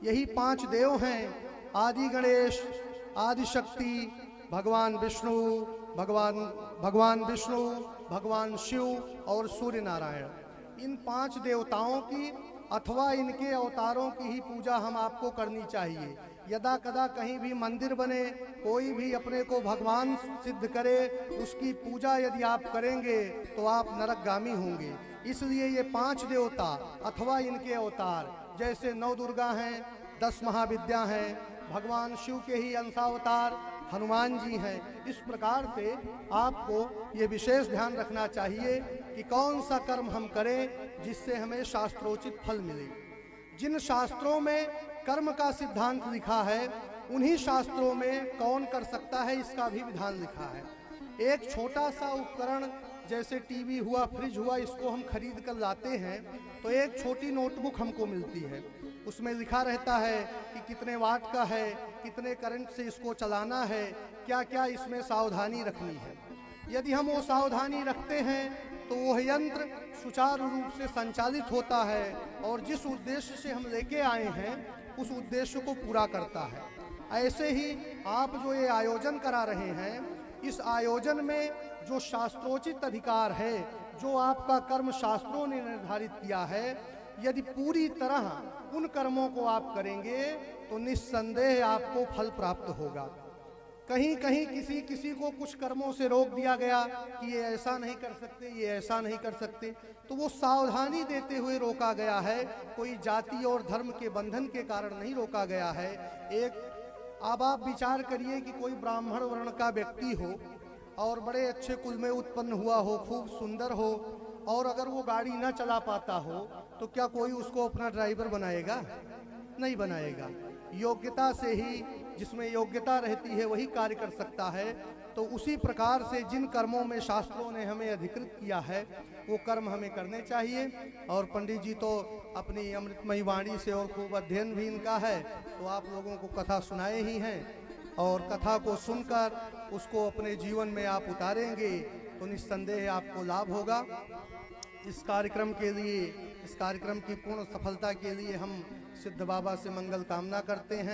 यही 5 देव हैं, आदि गणेश, आदि शक्ति, भगवान विष्णु, भगवान विष्णु, भगवान शिव और सूर्य नारायण। इन 5 देवताओं की अथवा इनके अवतारों की ही पूजा हम आपको करनी चाहिए। यदा कदा कहीं भी मंदिर बने, कोई भी अपने को भगवान सिद्ध करे, उसकी पूजा यदि आप करेंगे तो आप नरकगामी होंगे। इसलिए ये 5 देवता अथवा इनके अवतार, जैसे 9 दुर्गा हैं, 10 महाविद्या हैं, भगवान शिव के ही अंशावतार हनुमान जी हैं। इस प्रकार से आपको ये विशेष ध्यान रखना चाहिए कि कौन सा कर्म हम करें जिससे हमें शास्त्रोचित फल मिले। जिन शास्त्रों में कर्म का सिद्धांत लिखा है, उन्हीं शास्त्रों में कौन कर सकता है इसका भी विधान लिखा है। एक छोटा सा उपकरण जैसे टीवी हुआ, फ्रिज हुआ, इसको हम खरीद कर लाते हैं तो एक छोटी नोटबुक हमको मिलती है। उसमें लिखा रहता है कि कितने वाट का है, कितने करंट से इसको चलाना है, क्या क्या इसमें सावधानी रखनी है। यदि हम वो सावधानी रखते हैं तो वह यंत्र सुचारू रूप से संचालित होता है और जिस उद्देश्य से हम लेके आए हैं उस उद्देश्य को पूरा करता है। ऐसे ही आप जो ये आयोजन करा रहे हैं, इस आयोजन में जो शास्त्रोचित अधिकार है, जो आपका कर्म शास्त्रों ने निर्धारित किया है, यदि पूरी तरह उन कर्मों को आप करेंगे तो निस्संदेह आपको फल प्राप्त होगा। कहीं कहीं किसी को कुछ कर्मों से रोक दिया गया कि ये ऐसा नहीं कर सकते, ये ऐसा नहीं कर सकते, तो वो सावधानी देते हुए रोका गया है, कोई जाति और धर्म के बंधन के कारण नहीं रोका गया है। अब आप विचार करिए कि कोई ब्राह्मण वर्ण का व्यक्ति हो और बड़े अच्छे कुल में उत्पन्न हुआ हो, खूब सुंदर हो, और अगर वो गाड़ी ना चला पाता हो तो क्या कोई उसको अपना ड्राइवर बनाएगा? नहीं बनाएगा। योग्यता से ही, जिसमें योग्यता रहती है वही कार्य कर सकता है। तो उसी प्रकार से जिन कर्मों में शास्त्रों ने हमें अधिकृत किया है वो कर्म हमें करने चाहिए। और पंडित जी तो अपनी अमृतमयी वाणी से, और खूब अध्ययन भी इनका है, तो आप लोगों को कथा सुनाए ही हैं, और कथा को सुनकर उसको अपने जीवन में आप उतारेंगे तो निस्संदेह आपको लाभ होगा। इस कार्यक्रम के लिए, इस कार्यक्रम की पूर्ण सफलता के लिए हम सिद्ध बाबा से मंगल कामना करते हैं।